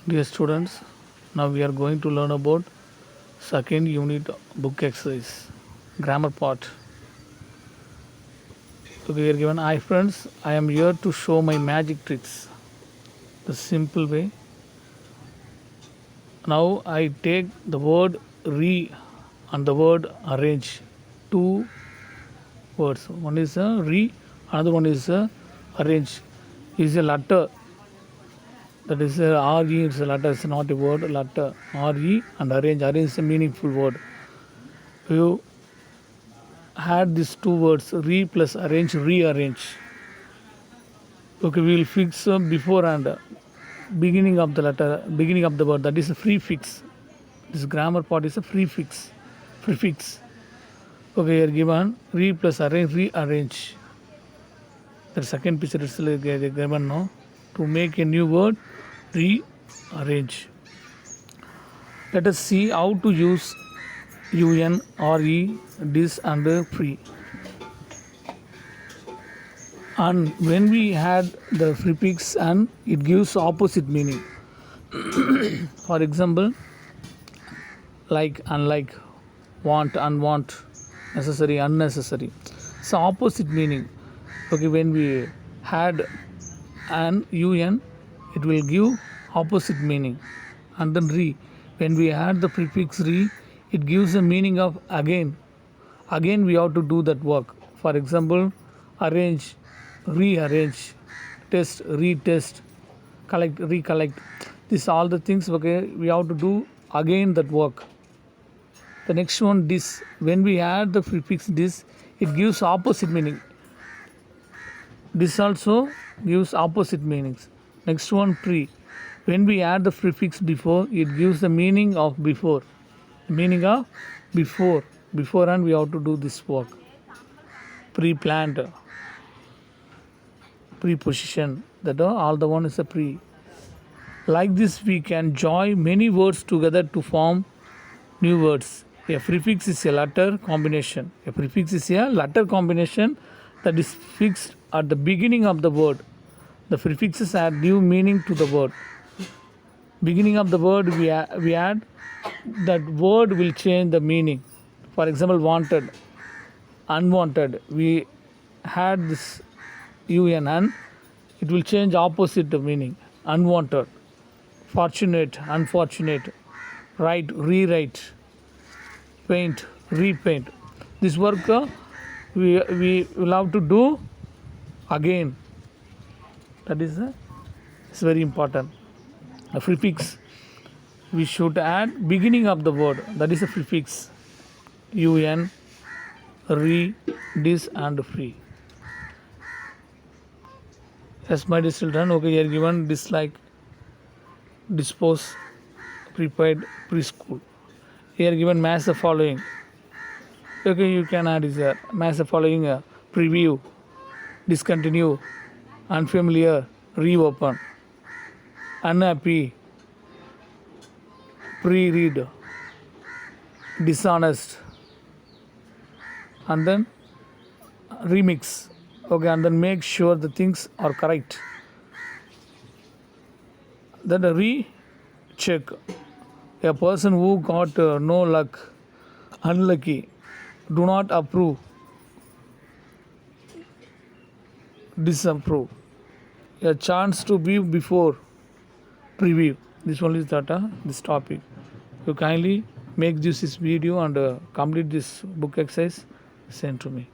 Dear students, now we are going to learn about second unit book exercise, grammar part. Okay, we are given, hi friends, I am here to show my magic tricks. The simple way. Now I take the word re and the word arrange. Two words. One is a re, another one is a arrange. Is a letter. That is a re is a letter, it's not a word, letter. Re and arrange. Arrange is a meaningful word. You had these two words re plus arrange, rearrange. Okay, we will fix before and beginning of the letter, beginning of the word. That is a prefix. This grammar part is a prefix. Prefix. Okay, here given re plus arrange, rearrange. The second picture is given no. To make a new word, rearrange. Let us see how to use un, re, dis and free. And when we had the prefix and it gives opposite meaning. For example, like, unlike, want, unwant, necessary, unnecessary. It's opposite meaning. Okay, when we had an un, it will give opposite meaning. And then re, when we add the prefix re, it gives a meaning of again. Again we have to do that work. For example, arrange, rearrange, test, retest, collect, recollect. These all the things, okay, we have to do again that work. The next one, dis. When we add the prefix dis, it gives opposite meaning. This also gives opposite meanings. Next one, pre. When we add the prefix before, it gives the meaning of before. Meaning of before. Beforehand we have to do this work. Pre-planned, preposition. That all the one is a pre. Like this, we can join many words together to form new words. A prefix is a letter combination. A prefix is a letter combination that is fixed at the beginning of the word. The prefixes add new meaning to the word. Beginning of the word we add, that word will change the meaning. For example, wanted, unwanted. We had this un and it will change opposite the meaning. Unwanted, fortunate, unfortunate, write, rewrite, paint, repaint. This work we will have to do again. That is it's very important. A prefix we should add beginning of the word. That is a prefix. Un, re, dis and free. Yes, my dear children, okay, here given dislike, dispose, prepared, preschool. Here given match the following. Okay, you can add is a match the following preview, discontinue, unfamiliar, reopen, unhappy, pre-read, dishonest, and then remix. Okay, and then make sure the things are correct. Then a recheck. A person who got no luck, unlucky, do not approve, disapprove. A chance to be before, preview. This one is that this topic. You kindly make this video and complete this book exercise. Send to me.